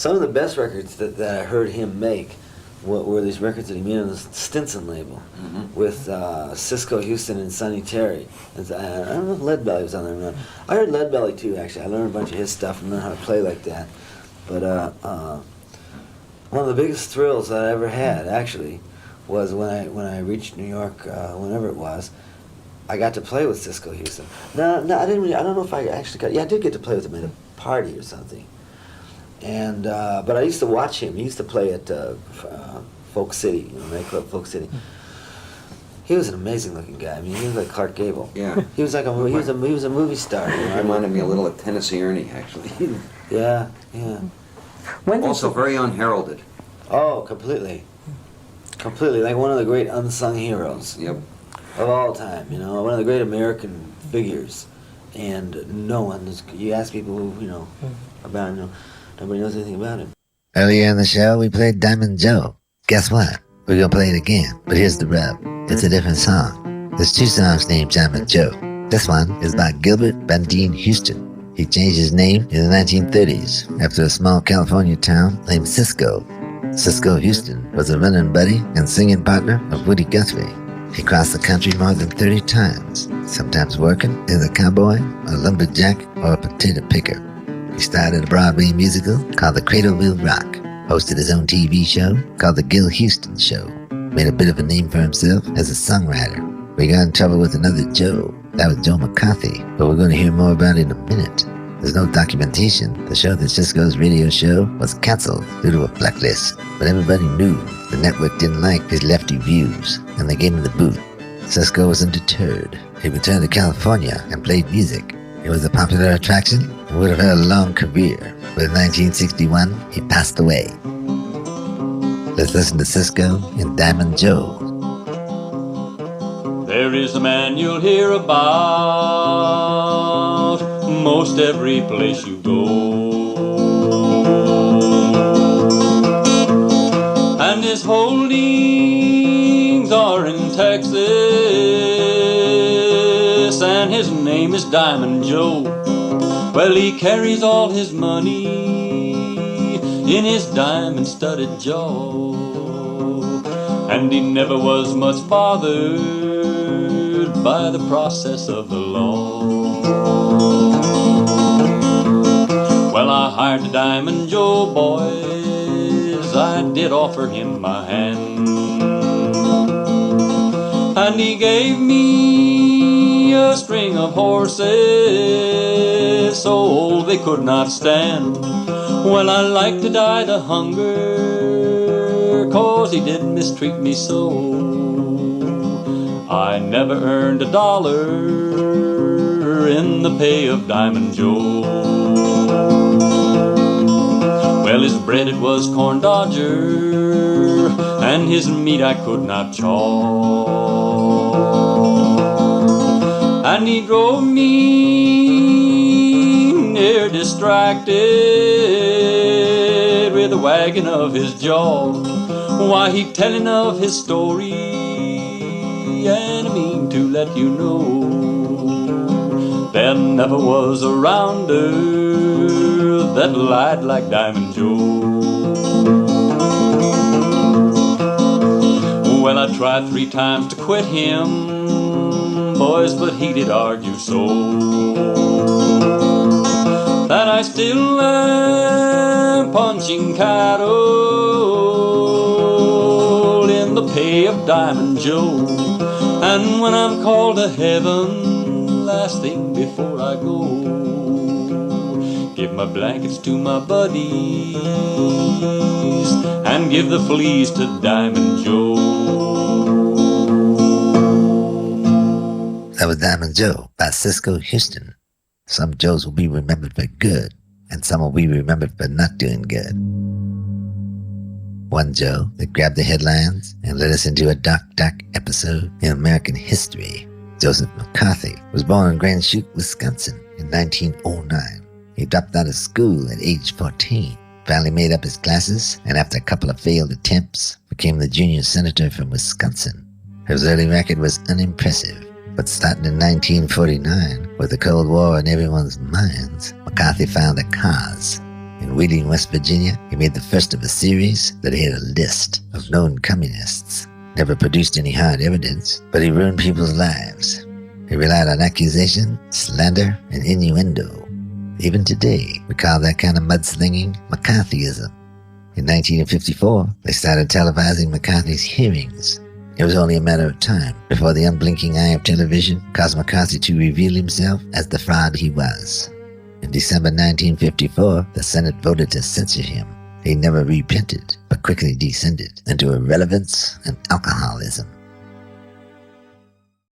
some of the best records that I heard him make were these records that he made on the Stinson label with Cisco Houston and Sonny Terry. And I don't know if Leadbelly was on there or not. I heard Leadbelly too, actually. I learned a bunch of his stuff and learned how to play like that. But one of the biggest thrills that I ever had, actually, was when I reached New York, whenever it was. I got to play with Cisco Houston. No, I didn't. I don't know if I actually got. Yeah, I did get to play with him at a party or something. And but I used to watch him. He used to play at Folk City, nightclub Folk City. He was an amazing-looking guy. I mean, he was like Clark Gable. Yeah. He was like a movie star. He reminded me a little of Tennessee Ernie, actually. Yeah. Also very unheralded. Oh, completely. Like one of the great unsung heroes. Yep. Of all time, one of the great American figures, and no one. You ask people who about him, nobody knows anything about him. Earlier in the show, we played Diamond Joe. Guess what? We're gonna play it again, but here's the rub. It's a different song. There's 2 songs named Diamond Joe. This one is by Gilbert Bandine Houston. He changed his name in the 1930s after a small California town named Cisco. Cisco Houston was a running buddy and singing partner of Woody Guthrie. He crossed the country more than 30 times, sometimes working as a cowboy, a lumberjack, or a potato picker. He started a Broadway musical called The Cradleville Rock, hosted his own TV show called The Gil Houston Show, made a bit of a name for himself as a songwriter. We got in trouble with another Joe. That was Joe McCarthy, but we're going to hear more about it in a minute. There's no documentation to show that Cisco's radio show was canceled due to a blacklist, but everybody knew the network didn't like his lefty views, and they gave him the boot. Cisco was undeterred. He returned to California and played music. It was a popular attraction and would have had a long career, but in 1961, he passed away. Let's listen to Cisco and Diamond Joe. There is a man you'll hear about most every place you go, and his holdings are in Texas, and his name is Diamond Joe. Well, he carries all his money in his diamond-studded jaw, and he never was much bothered by the process of the law. Well, I hired the Diamond Joe, boys, I did offer him my hand, and he gave me a string of horses so old they could not stand. Well, I like to die to hunger, 'cause he did mistreat me so. I never earned $1 in the pay of Diamond Joe. Well, his bread it was corn dodger, and his meat I could not chaw, and he drove me near distracted with the wagging of his jaw. Why, he telling of his story, and I mean to let you know, there never was a rounder that lied like Diamond Joe. Well, I tried 3 times to quit him, boys, but he did argue so that I still am punching cattle in the pay of Diamond Joe. And when I'm called to heaven, last thing before I go, give my blankets to my buddies and give the fleas to Diamond Joe. That was Diamond Joe by Cisco Houston. Some Joes will be remembered for good, and some will be remembered for not doing good. One Joe that grabbed the headlines and led us into a dark episode in American history. Joseph McCarthy was born in Grand Chute, Wisconsin in 1909. He dropped out of school at age 14, finally made up his classes, and after a couple of failed attempts, became the junior senator from Wisconsin. His early record was unimpressive, but starting in 1949, with the Cold War in everyone's minds, McCarthy found a cause. In Wheeling, West Virginia, he made the first of a series that had a list of known communists. Never produced any hard evidence, but he ruined people's lives. He relied on accusation, slander, and innuendo. Even today, we call that kind of mudslinging McCarthyism. In 1954, they started televising McCarthy's hearings. It was only a matter of time before the unblinking eye of television caused McCarthy to reveal himself as the fraud he was. In December 1954, the Senate voted to censor him. He never repented, but quickly descended into irrelevance and alcoholism.